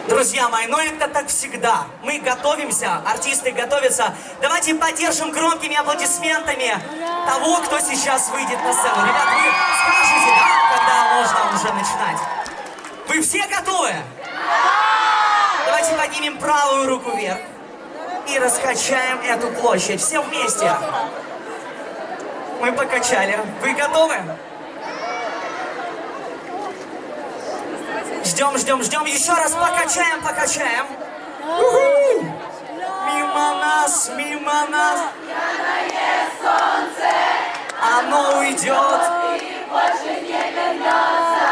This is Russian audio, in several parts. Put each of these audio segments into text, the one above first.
Друзья мои, но это так всегда. Мы готовимся, артисты готовятся. Давайте поддержим громкими аплодисментами того, кто сейчас выйдет на сцену. Ребят, вы скажете, да, когда можно уже начинать? Вы все готовы? Давайте поднимем правую руку вверх и раскачаем эту площадь. Все вместе. Мы покачали. Вы готовы? Ждем, ждем, ждем. Еще раз покачаем, покачаем. Мимо нас, мимо нас. Пьяное солнце, Оно уйдет. и больше не вернется.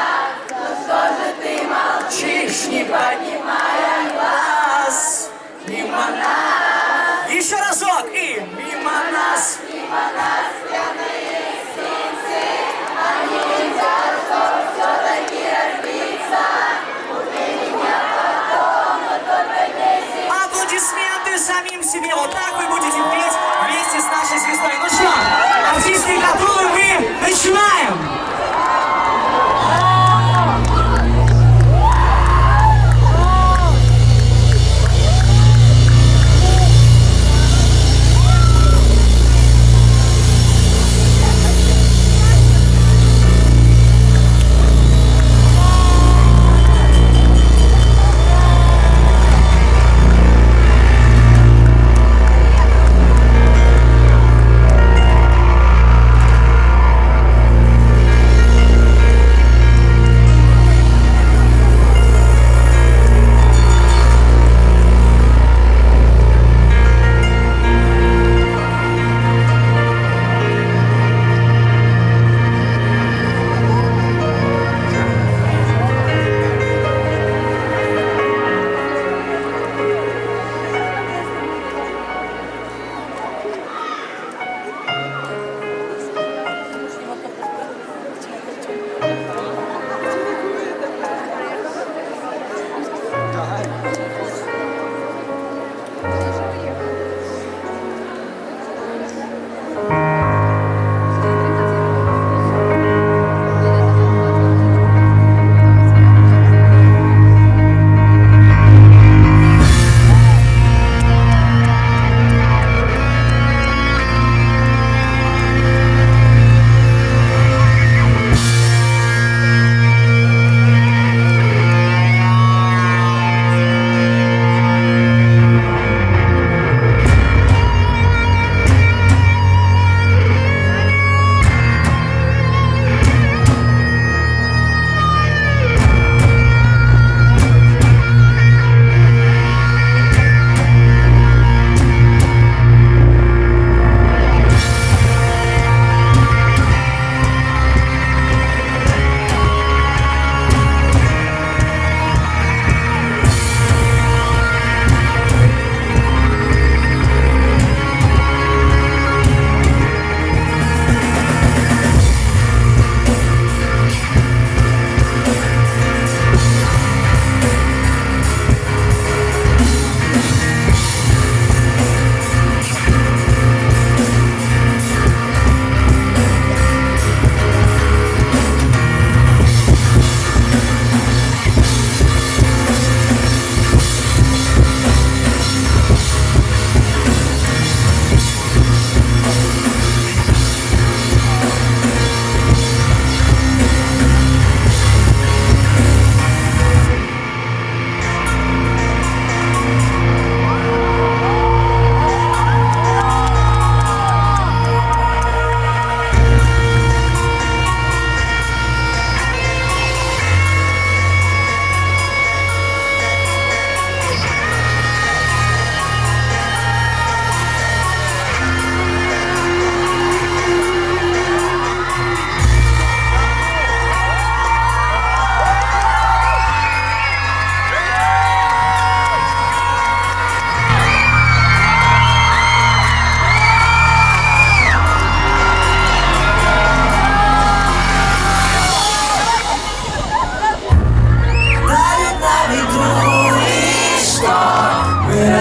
Ну что же ты молчишь, Не поднимая глаз. Мимо нас. Еще разок. И мимо нас. пьяное солнце, они уйдут, чтобы все-таки разбиться. Убей меня потом, но только вместе. Аплодисменты самим себе. Вот так вы будете петь вместе с нашей звездой. Ну что, артисты готовы? Мы начинаем.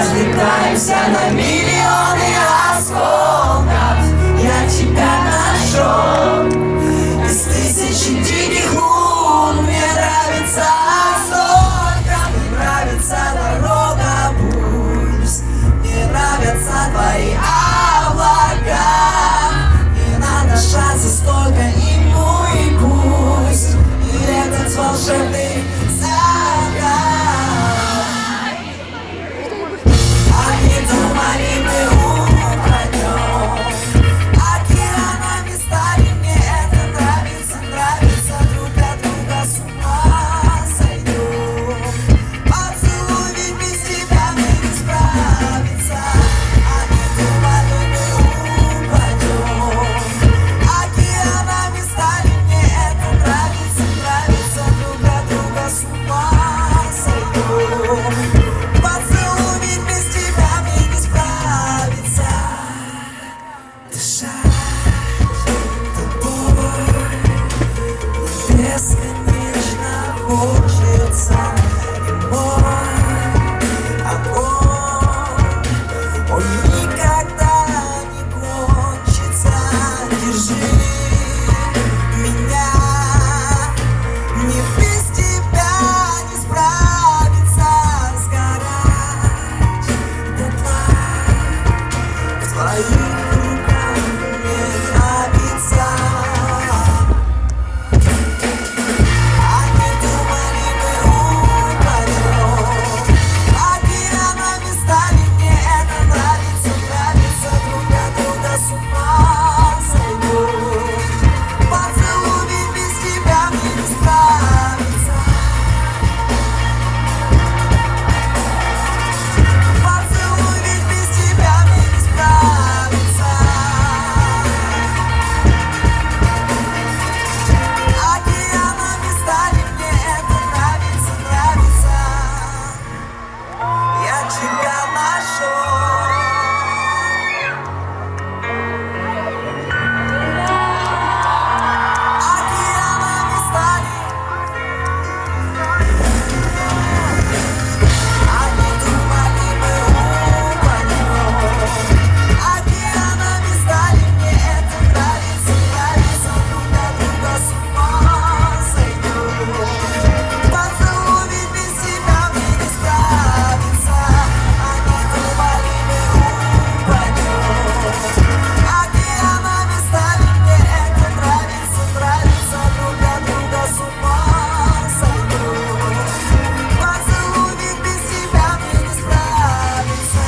разлетаемся на миллионы осколков. Я тебя нашел из тысячи диких лун. Мне нравится столько, мне нравится загадать. Они думали, мы упадем, океанами стали, мне это нравится, нравится, друг от друга с ума сойдем. Поцелуй, ведь без тебя мы не справиться. Они думали, мы упадем, океанами стали, мне это нравится, нравится, друг от друга с ума сойдем. Поцелуй, ведь без тебя мне не справиться. Дышать тобой бесконечно хочется, и мой огонь, он никогда не кончится. Держи меня, мне без тебя не справиться. Сгорать дотла в твоих руках мне нравится. Они думали, мы упадем, океанами стали, мне это нравится, нравится, друг от друга с ума сойдем. Поцелуй, ведь без тебя мне не справиться. Поцелуй, ведь без тебя мне не справиться. Океанами стали, мне это нравится, нравится. Я тебя нашел. Океанами стали. Они думали, мы упадем, океанами стали, мне это нравится, нравится, друг от друга с ума сойдем. Поцелуй, ведь без тебя мне не справиться. Они думали, мы упадем, океанами стали, мне это нравится, нравится, друг от друга с ума сойдем. Поцелуй, ведь без тебя мне не справиться.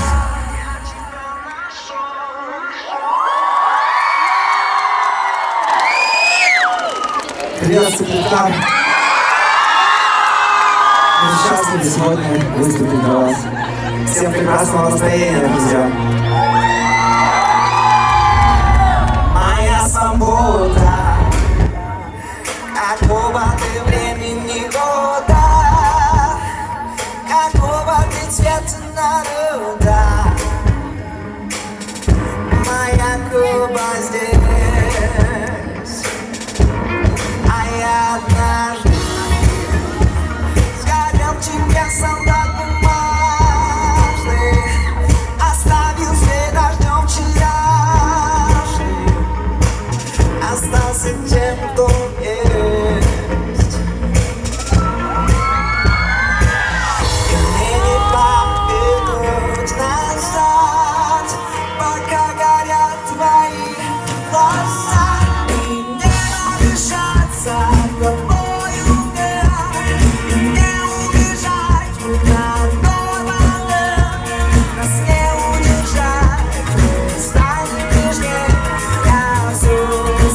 Привет, Супертан! Мы счастливы сегодня выступить для вас. Всем прекрасного настроения, друзья! Моя свобода, какого ты времени года, какого ты цвета народа. Моя Куба здесь, а я однажды сгорел в тебе, солдат бумажный, оставил след дождем вчерашний, остался тем, кто есть. И мне не повернуть назад, пока горят твои глаза. И не надышаться тобою мне, и не убежать мы на одной волне. Нас не удержать, мы станем нежнее, я все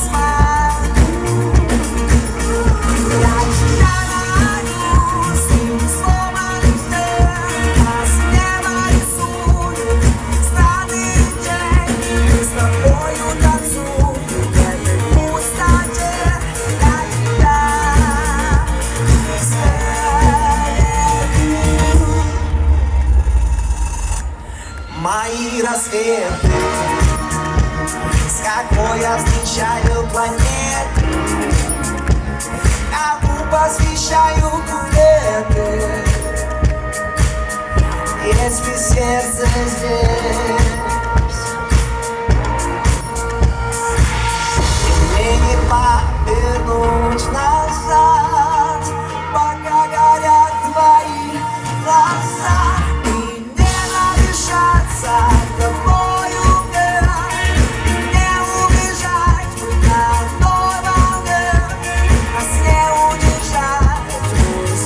смогу. Я тебя найду, с ним словно везде, нас небо рисует страны день. Мы с тобою танцуем в этой пустоте, я тебя сверну. Мои рассветы, с какой я встречаю планеты, кому посвящаю куплеты. Если сердце здесь, и мне не повернуть назад, пока горят твои глаза. И не надышаться тобою мне, и не убежать мы на одной волне. Нас не удержать, мы с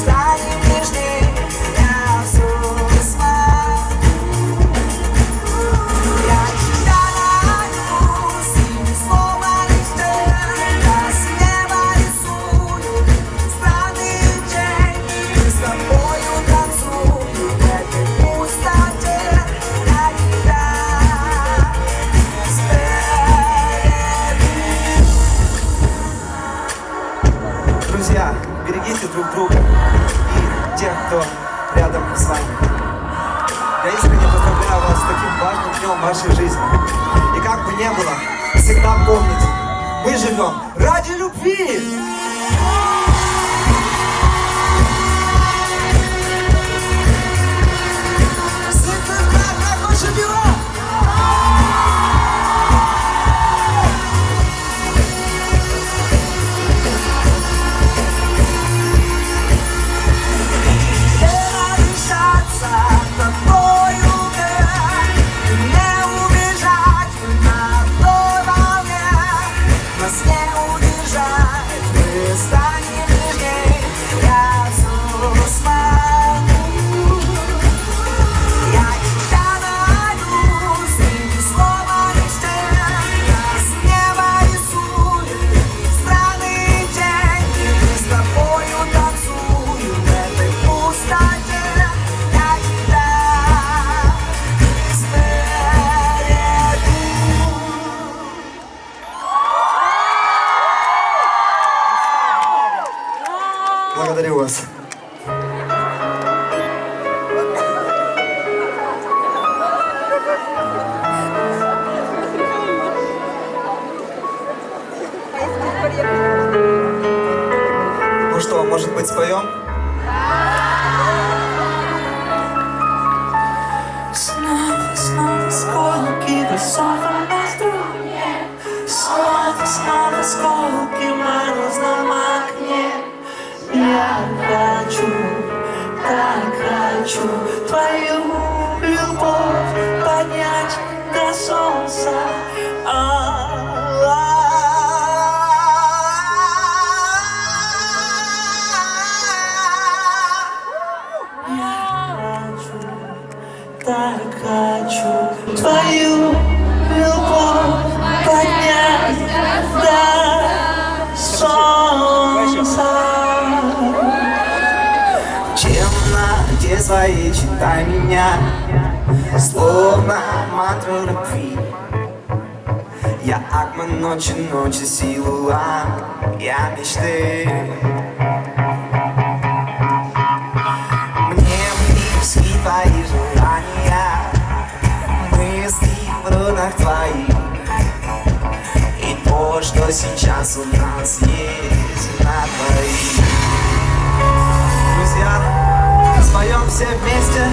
кто рядом с вами. Я искренне поздравляю вас с таким важным днем в вашей жизни. И как бы ни было, всегда помните, мы живем ради любви! Благодарю вас. Ну что, может быть, споем? Снова, снова сколки высоко на струне. Снова, снова сколки в морозном окне. Я хочу, так хочу твою любовь поднять до солнца. Я хочу, так хочу твою любовь поднять до солнца. В темноте своей читай меня, словно мантру любви. Я Акман ночи, ночи Силуан, я мечты. Мне близки твои желания, мысли в рунах твоих. И то, что сейчас у нас есть на двоих. Друзья, споем все вместе.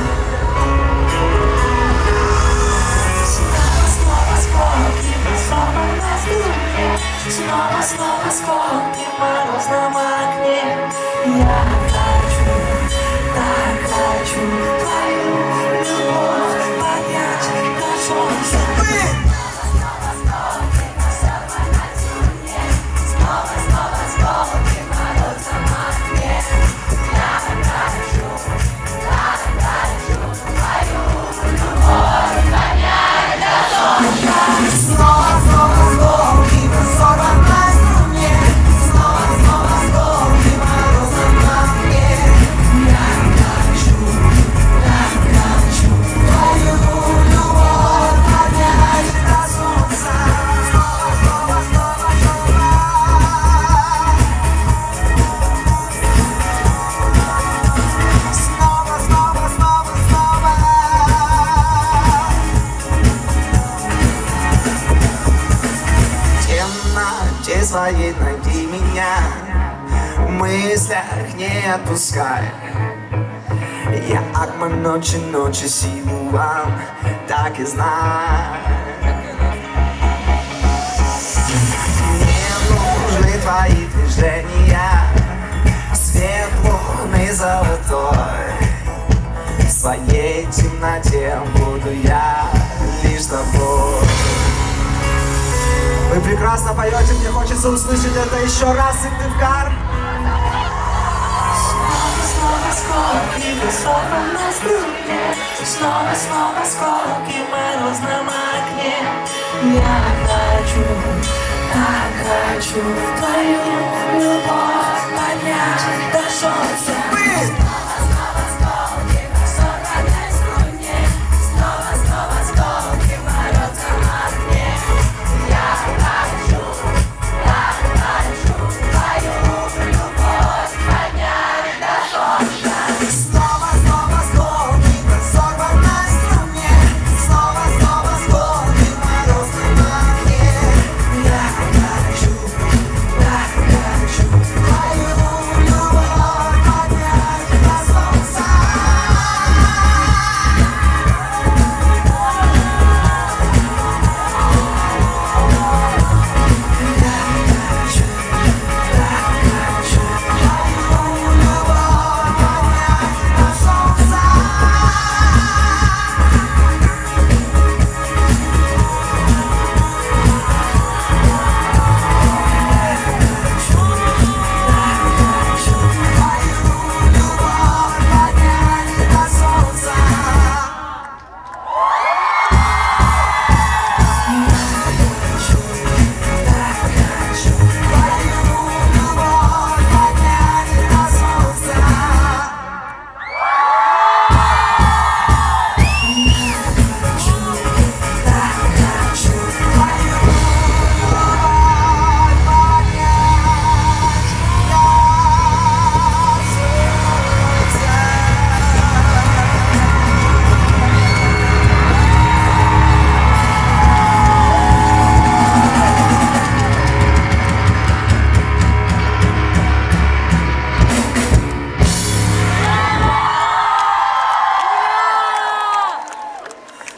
Снова сколки высоко на струне. Снова, снова сколки в морозном окне. Я хочу, так хочу твою любовь поднять до солнца. Своей найди меня, в мыслях не отпускай. Я Акман ночи, ночи Силуан, так и знай. Мне нужны твои движения, свет луны золотой. В своей темноте буду я лишь с тобой. Вы прекрасно поете, мне хочется услышать это еще раз, и ты в кар. Снова сколки высоко на струне. Снова, снова сколки в морозном окне. Я хочу, так хочу твою любовь поднять до солнца. Снова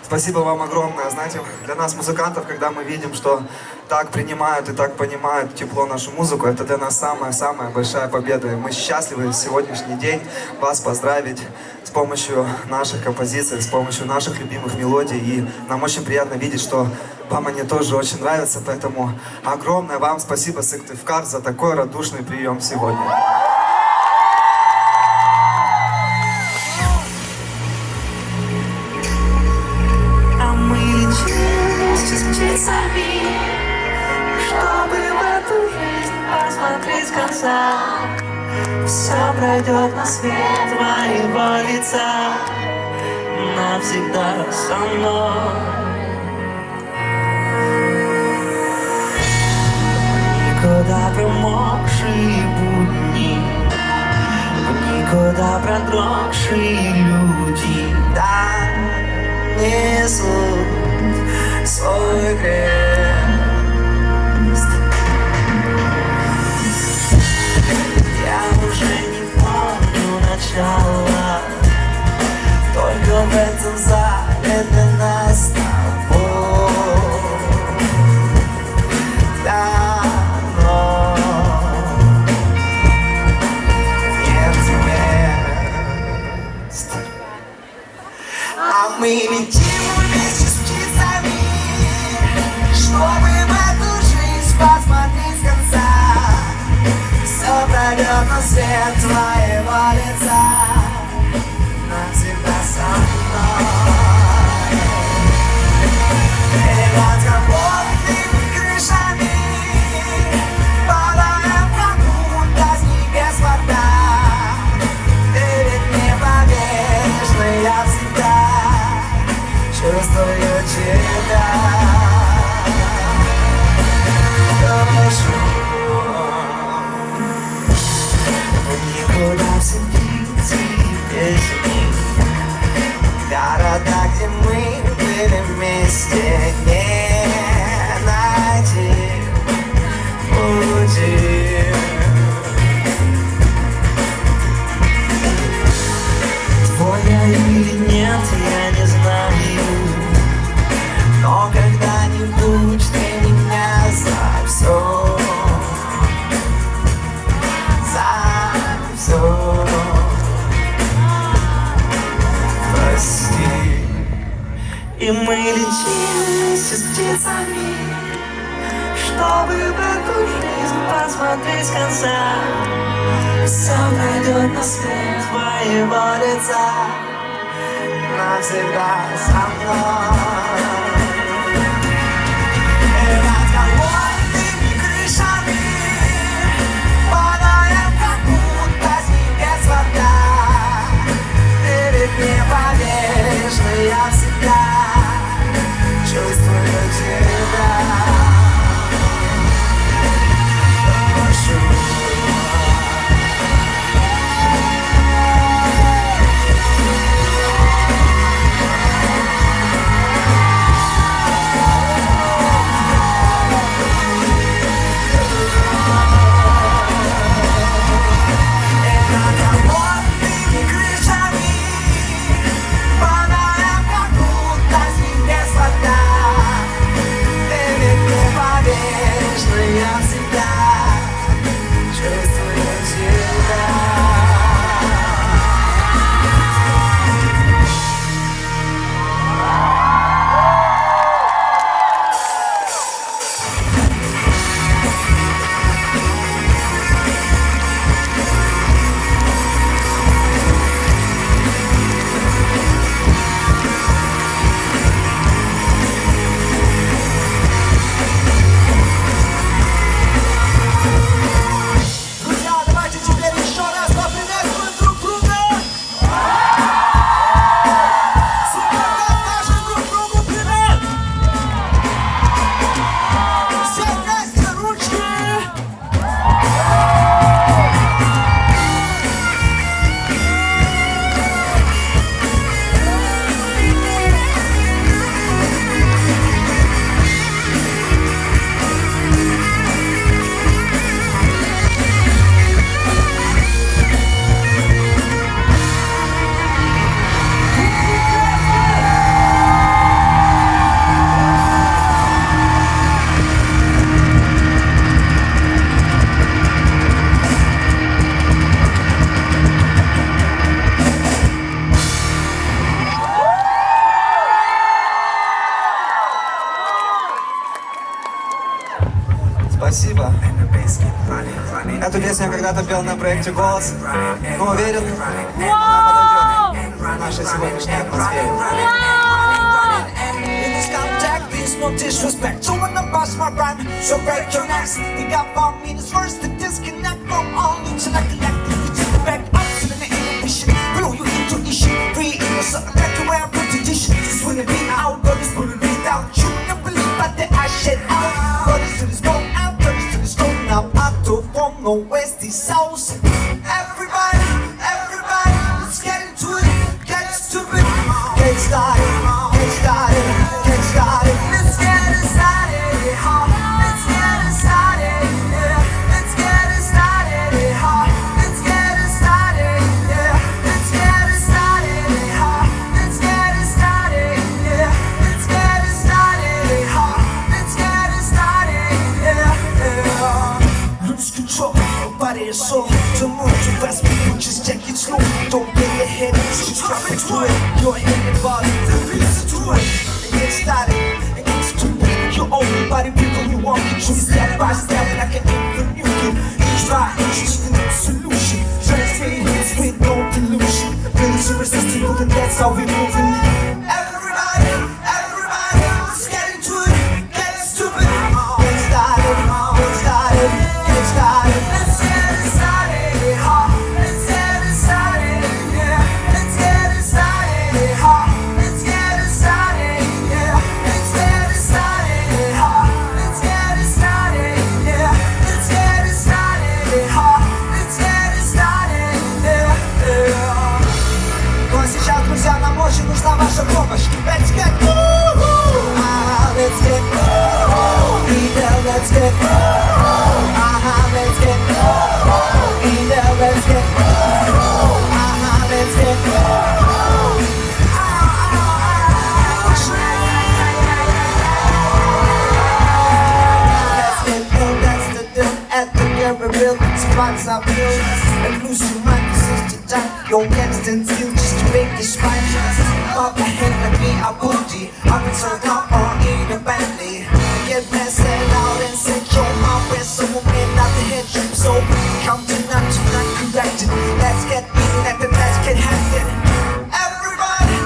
Спасибо вам огромное. Знаете, для нас, музыкантов, когда мы видим, что так принимают и так понимают тепло нашу музыку, это для нас самая-самая большая победа. И мы счастливы в сегодняшний день вас поздравить с помощью наших композиций, с помощью наших любимых мелодий. И нам очень приятно видеть, что вам они тоже очень нравятся. Поэтому огромное вам спасибо, Сыктывкар, за такой радушный прием сегодня. С птицами, чтобы в эту жизнь посмотреть с конца. Все пройдет на свет твоего лица, навсегда со мной. Никуда промокшие будни, никуда продрогшие люди, да, несут свой крест. Я уже не помню начала, только в этом зале для нас с тобой давно нет мест, а мы летим вместе с птицами, чтобы в эту жизнь посмотреть с конца. Все пройдет на свет твоего лица, навсегда со мной. Перед голубыми крышами падаем, как будто с небес вода. Ты ведь не поверишь, но я всегда чувствую тебя. Никуда все птицы и песни, города, где мы были вместе, не найти пути. Твой я или нет, я не знаю, но когда-нибудь ты меня за все прости. И мы летим вместе с птицами, чтобы в эту жизнь посмотреть с конца. Все пройдет на свет твоего лица, навсегда со мной. Над голубыми крышами падаем, как будто с небес вода. Ты ведь не поверишь, но я всегда чувствую тебя. песню я когда-то пел на проекте «Голос». Но уверен, она подойдет в нашей сегодняшней атмосфере. In this contact, there's no disrespect. So when I bust my rhyme, so break your necks. We got 4 minutes first to disconnect from all needs and I connect you back up to the inhibition. Blow your intuition, free innocent, back to where I'm tradition. Just when it be out, but it's put it down. You wouldn't believe that the I shit out. But it's to this go out, but it's to this go now. I don't want no wasty sauce. Everybody, let's get into it. Get stupid, get started, get started, get started. Let's get it started, huh? Let's get it started, yeah. Let's get it started, huh? Let's get it started, yeah. Let's get it started, huh? Let's get it started, yeah. Let's get it started, huh? Let's get it started, yeah. Lose control, your body and soul. To move too fast, people just take it slow. Don't get your head, just drop it to it. You're in the body, listen to it. And get started, and get stupid. Your own body, people you want to choose step by step like an infant. You can try each solution. Transfer hits with no delusion. Feeling so irresistible, and that's how we moving. Everybody, let's get into it. Get stupid. Get started, get started, get started. Let's get it started, huh? Let's get it started, yeah. Let's get it started, huh? Let's get it started, yeah. Let's get it started, huh? Let's get it started, yeah. Let's get it started, huh? Let's get it started, yeah. Ну а сейчас, друзья, нам очень нужна ваша помощь. Let's get let's get let's get let's get let's get let's get that's the deal at the Gary Bill. Spots are built and lose your mind. This is the time. Your instant feel just to make you smile. Up ahead like me, a booty. I'm in so top on in a Bentley. Get blessed out and set your mouth with some woman out the head trip. So come tonight, corrected. Let's get connected, let's get hectic. Everybody,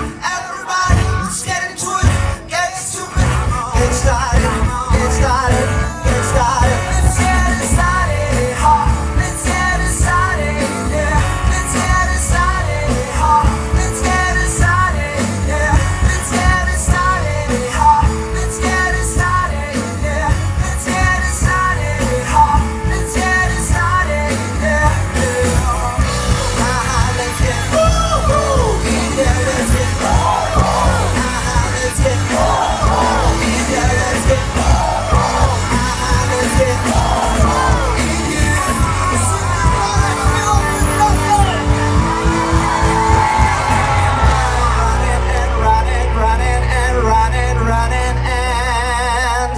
let's get into it. Get stupid. Get started, get started, get started. Let's get it started, huh? Let's get it started, yeah. Let's get it started, huh? Let's get it started, yeah. Let's get it started, huh? Let's get it started, yeah. Let's get it started, huh? Let's get it started, yeah. Let's get yeah, let's get let's get yeah, let's get let's get running and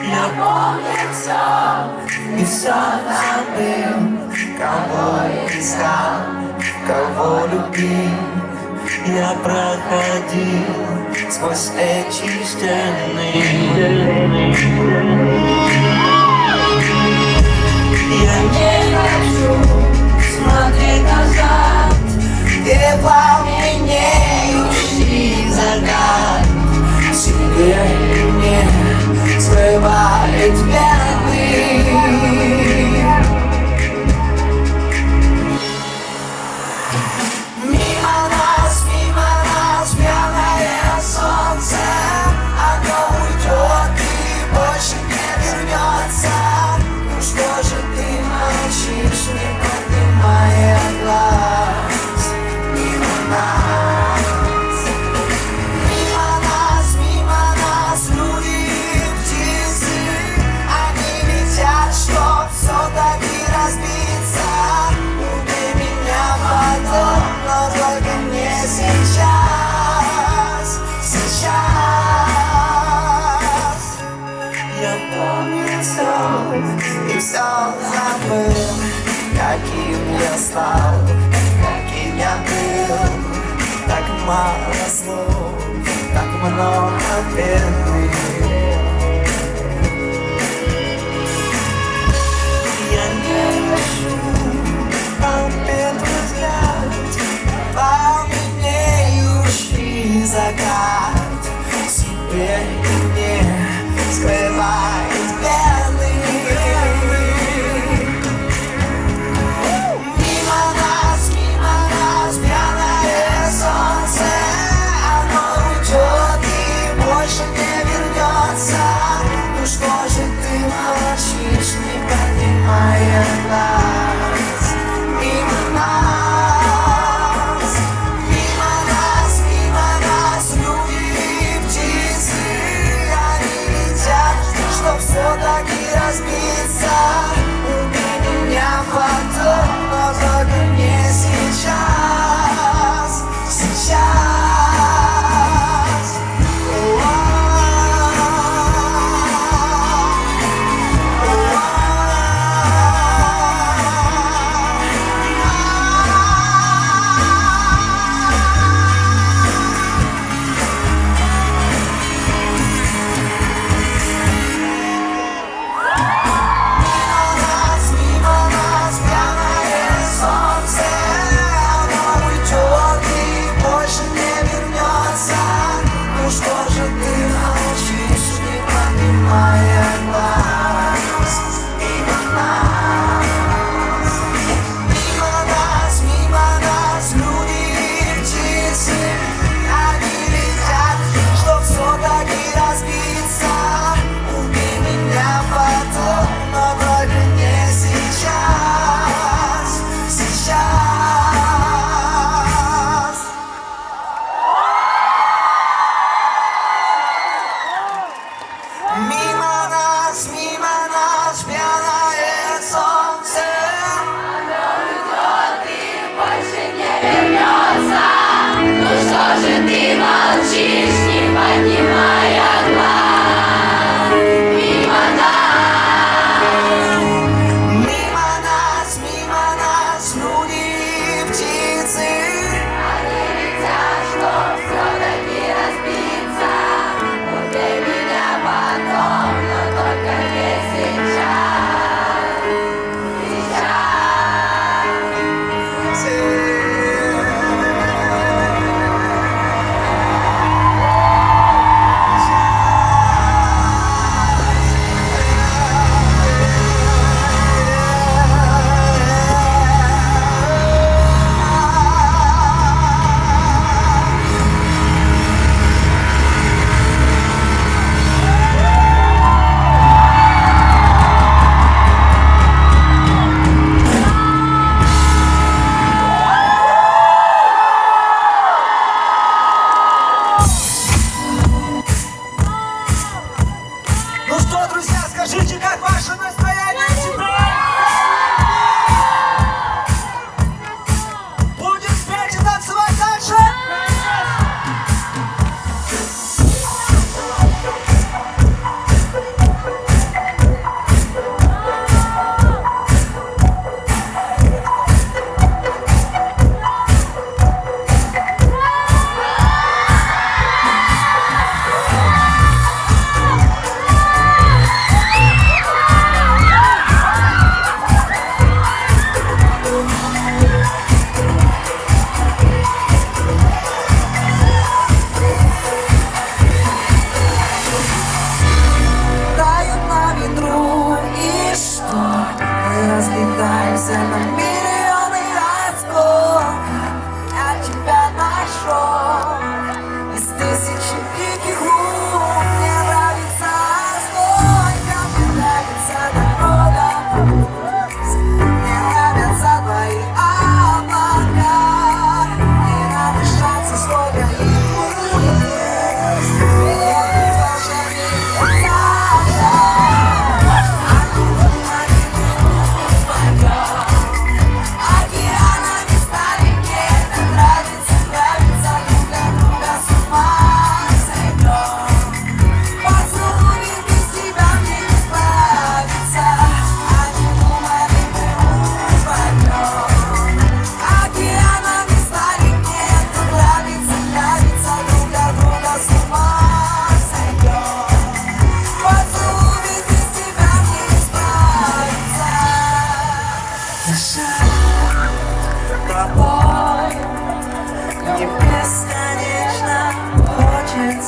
Я помню все, и все забыл. Кого искал, кого любил. Я проходил сквозь эти стены. Я не хочу смотреть назад. где пламенеющий Загад теперь мне скрывает белый. Мимо нас, пьяное солнце. Оно уйдет и больше не вернется. Ну что же ты молчишь, не стал, каким я был. Так мало слов, так много бедных. Я не вижу ответный взгляд, пламенеющий закат. Теперь мне скрывает вены. Мимо нас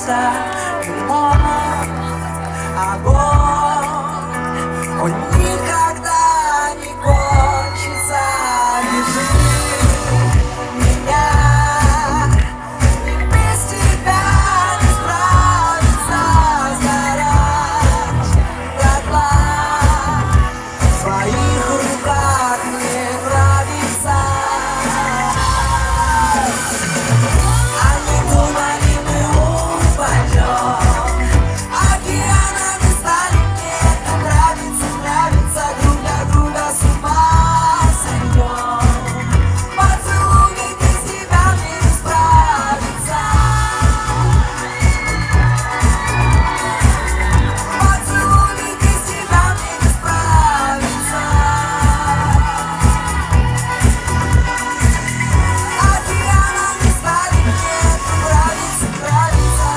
нравится кино. Огонь, он никогда не кончится. Держи меня, и без тебя не справиться. Сгорать дотла в твоих руках мне нравится. А не думали мы упадем, океанами стали, мне это нравится, нравится. Друг для друга с ума сойдем. Поцелуй без тебя мне не справиться. Поцелуй без тебя мне не справиться. Океанами стали, мне это нравится, нравится.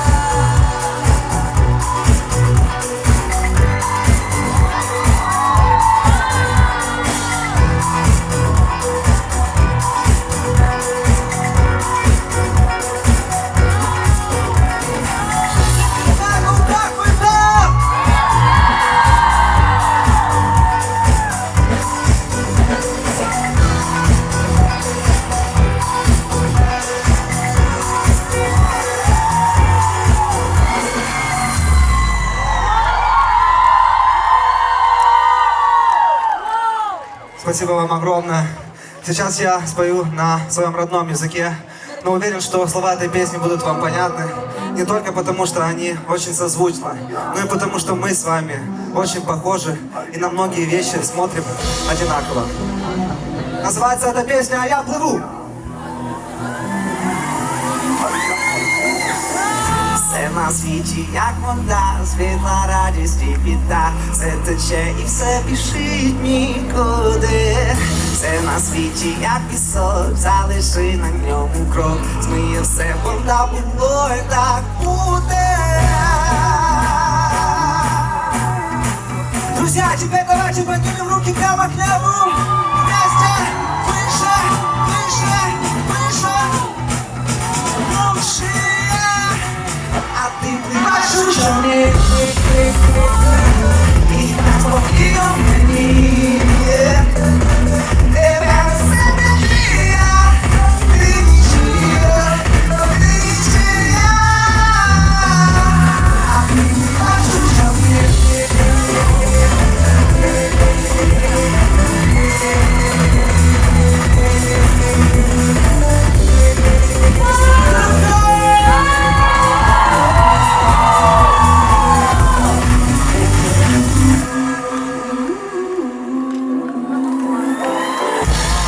Спасибо вам огромное. Сейчас я спою на своем родном языке, но уверен, что слова этой песни будут вам понятны. Не только потому, что они очень созвучны, но и потому, что мы с вами очень похожи и на многие вещи смотрим одинаково. Называется эта песня «А я плыву». Все на світі, як вода, світла радість і біда, все тече і все біжить нікуди. Все на світі, як пісок, залиши на ньому крок, змиє все, вода було і так буде. Друзья, теперь давайте поднимем руки прямо к небу. Вместе. Выше, выше, выше. Лучше. А ти плываєш у човні, і так спокійно мені. Тебе несе надія, ти нічия, ти нічия. А ти плываєш у човні.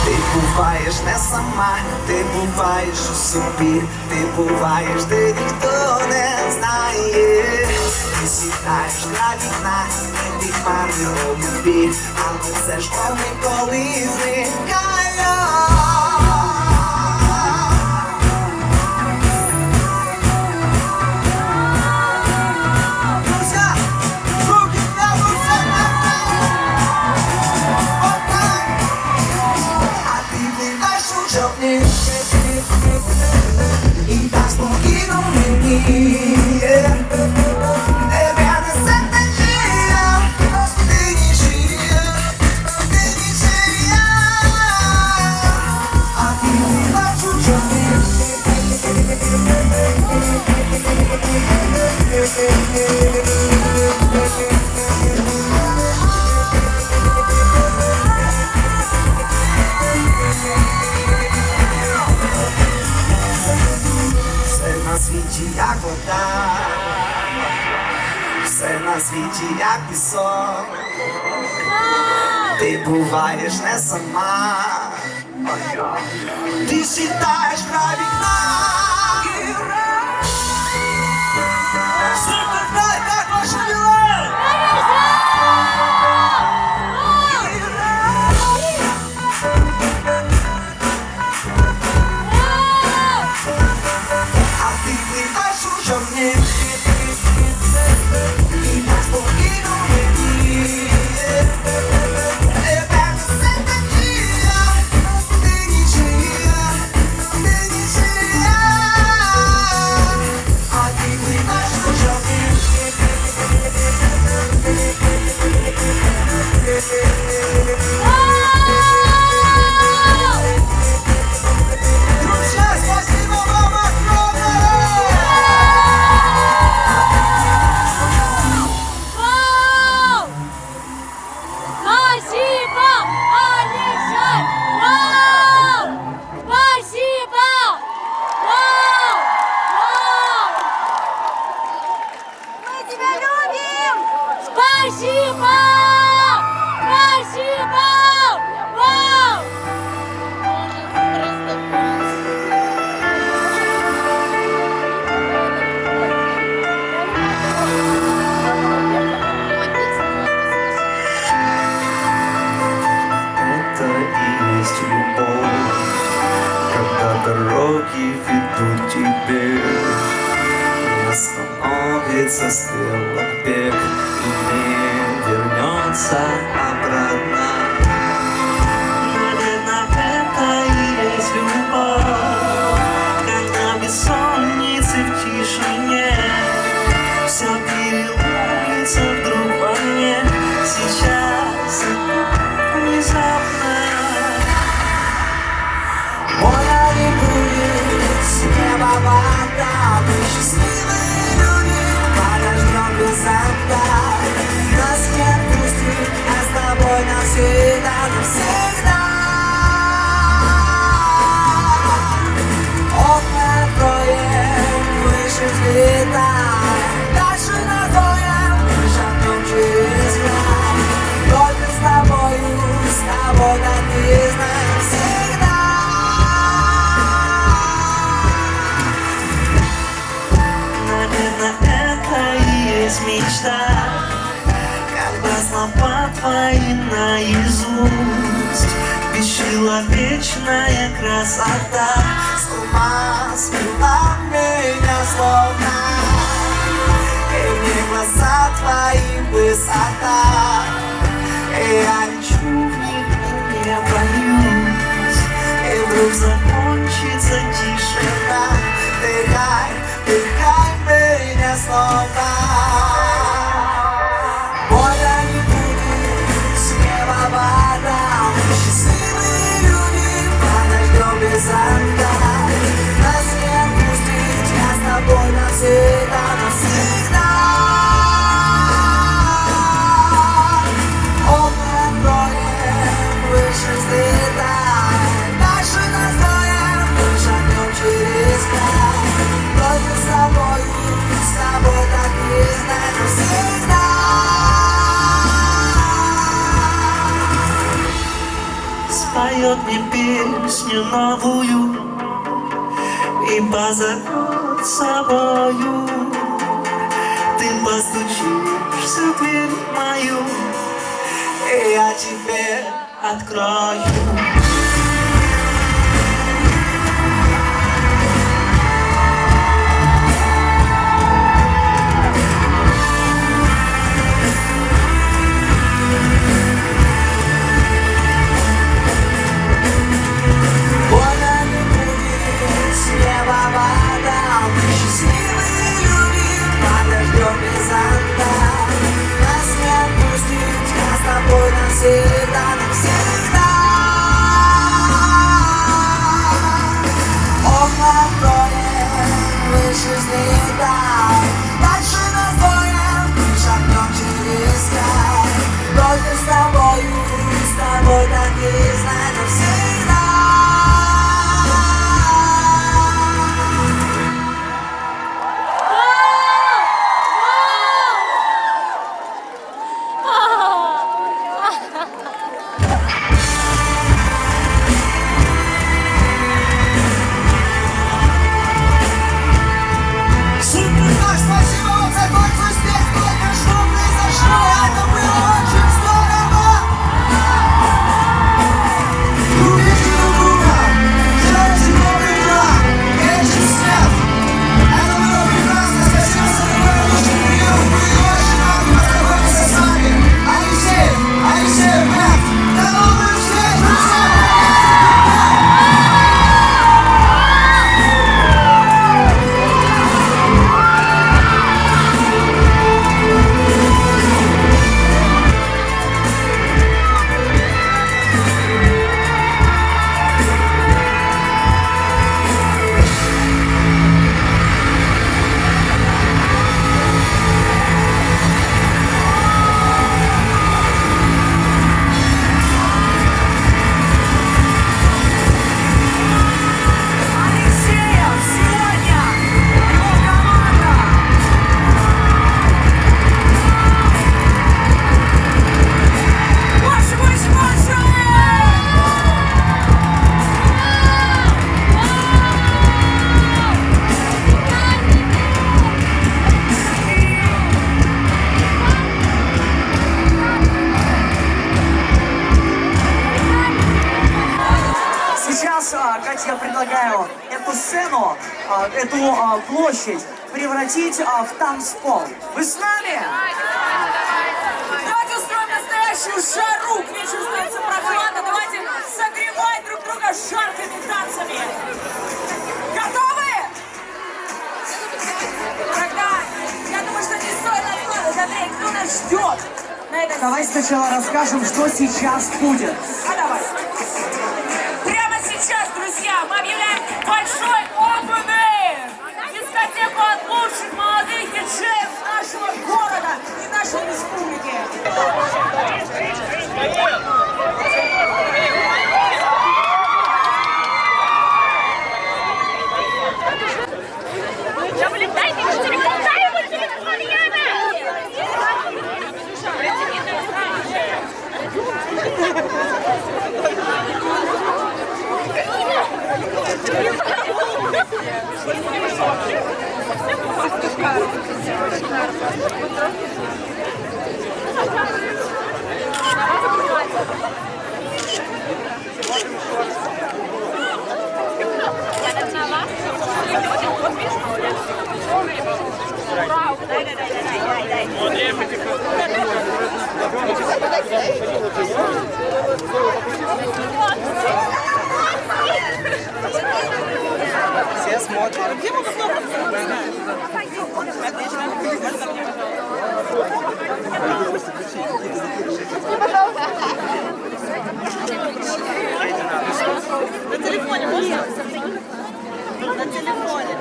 Ти буваєш не сама, ти буваєш у собі, ти буваєш, де ніхто не знає. Ти сідаєш на вікна, і хмари голубі, але все ж вони коли зникає. Друзья, руки к небу, все нормально. Вот так. А ти плываєш у човні, і так спокійно мені. Тебе несе течія, ти нічия, ти нічия. А ти плываєш у човні. Все на світі, як вода, все на світі, як пісок. Ти буваєш не сама, ти сідаєш на вікна. Суперфлай, как ваши дела? А ти плываєш у човні, і так спокійно мені. Тебе несе течія, ти нічия, ти дороги ведут к тебе. Не остановится стрелок бег и не вернется обратно. Наверное, это и есть любовь, когда бессонницы в тишине все переломится вдруг во мне сейчас внезапно. Моя не будет с неба вода. Мы счастливые люди, подождем без зонта. Нас не отпустит, я с тобой навсегда, навсегда. Окна откроем, выше взлетаем, дальше надоем, мы шагнем через край. Только с тобой так и знаем всегда. Наверное, это и есть мечта, когда слова твои наизусть, бесчеловечная красота С ума свела меня словно, и мне глаза твои высота. И я лечу в них и не боюсь, и вдруг закончится тишина. Дыхай, дыхай меня снова. Боля не будет, с неба вода. Мы счастливые люди, подождем без зонта. Нас не отпустить, я с тобой навсегда, навсегда. Окна откроем, выше взлетаем, дальше нас двоем, мы шагнем через край. Только с тобой так и знаем навсегда. Споет мне песню новую и позовет с собою. Ты постучишься в дверь мою, и я тебе открою. Больно не будет, с неба вода. Мы счастливые люди, подождем без зонта. Нас не отпустить, я с тобой навсегда, навсегда. Окна откроем, выше взлетаем, дальше нас двоем, мы шагнем через край. Только с тобой так и знаем навсегда. сцену, эту площадь превратить в танцпол. Вы с нами? Давайте устроим настоящую жару. К вечеру становится прохладно. Давайте согревать друг друга жаркими танцами. Готовы? Тогда, я думаю, что не стоит откладывать. Андрей, кто нас ждет? На этой Давай сначала расскажем, что сейчас будет. А давай. Прямо сейчас, друзья, мы объявляем большой опенинг. Дискотеку от лучших молодых диджеев нашего города и нашей республики. Да, блин, дайте мне телефон, дай ему телефон, Яна! Все смотрят. На телефоне можно? На телефоне.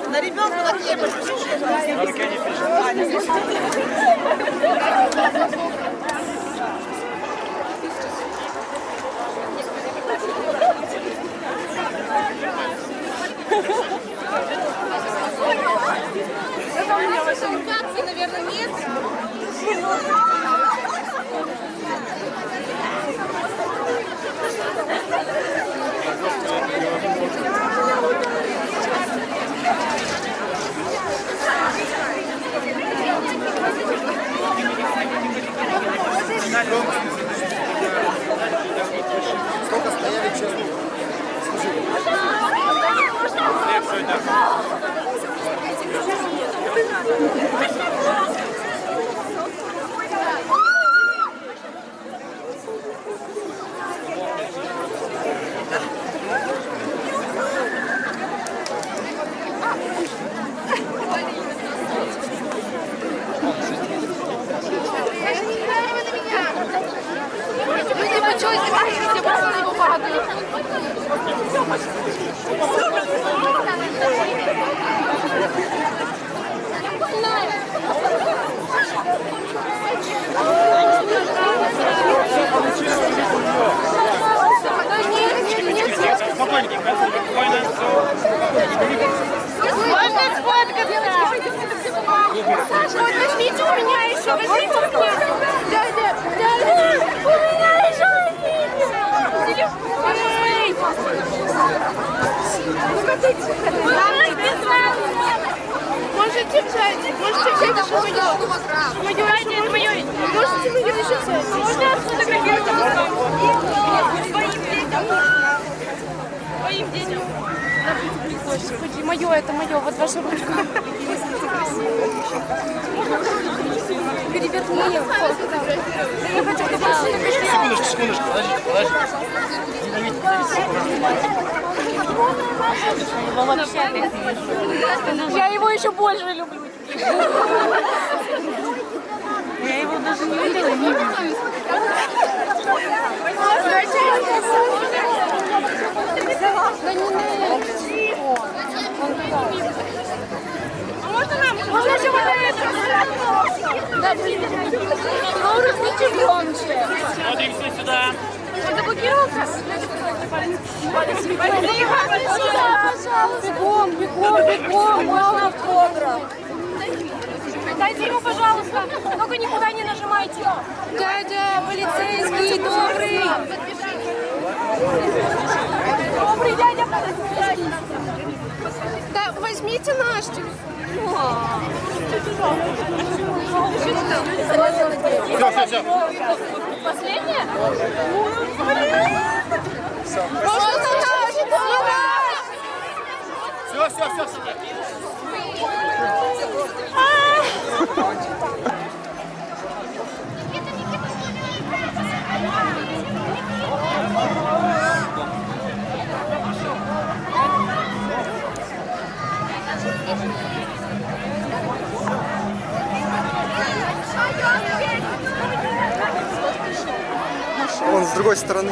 На ребенка на кепе. Наверное, нет. Можно сфоткаться? Саша, вот возьмите у меня еще, возьмите у меня. Дядя, у меня еще телефон. Эй! Можете взять, еще мое. Это мое. Можете мое еще взять. Можно сфотографировать? Твоим детям. Господи, мое, это мое, вот ваша ручка. Переверни ее. Я хочу, чтобы Секундочку, подожди. Я его еще больше люблю. Я его даже не видела, не вижу. Можно нам? Можно еще вот это? Да, блин. Ну, разните громче. Смотрим все сюда. Он заблокировался? Бегом, мало автограф. Дайте ему, пожалуйста. Только никуда не нажимайте. Дядя, полицейский, добрый. Добрый дядя полицейский. Да, возьмите наш телефон. Все. Последняя? Можно наш? все. Вон с другой стороны.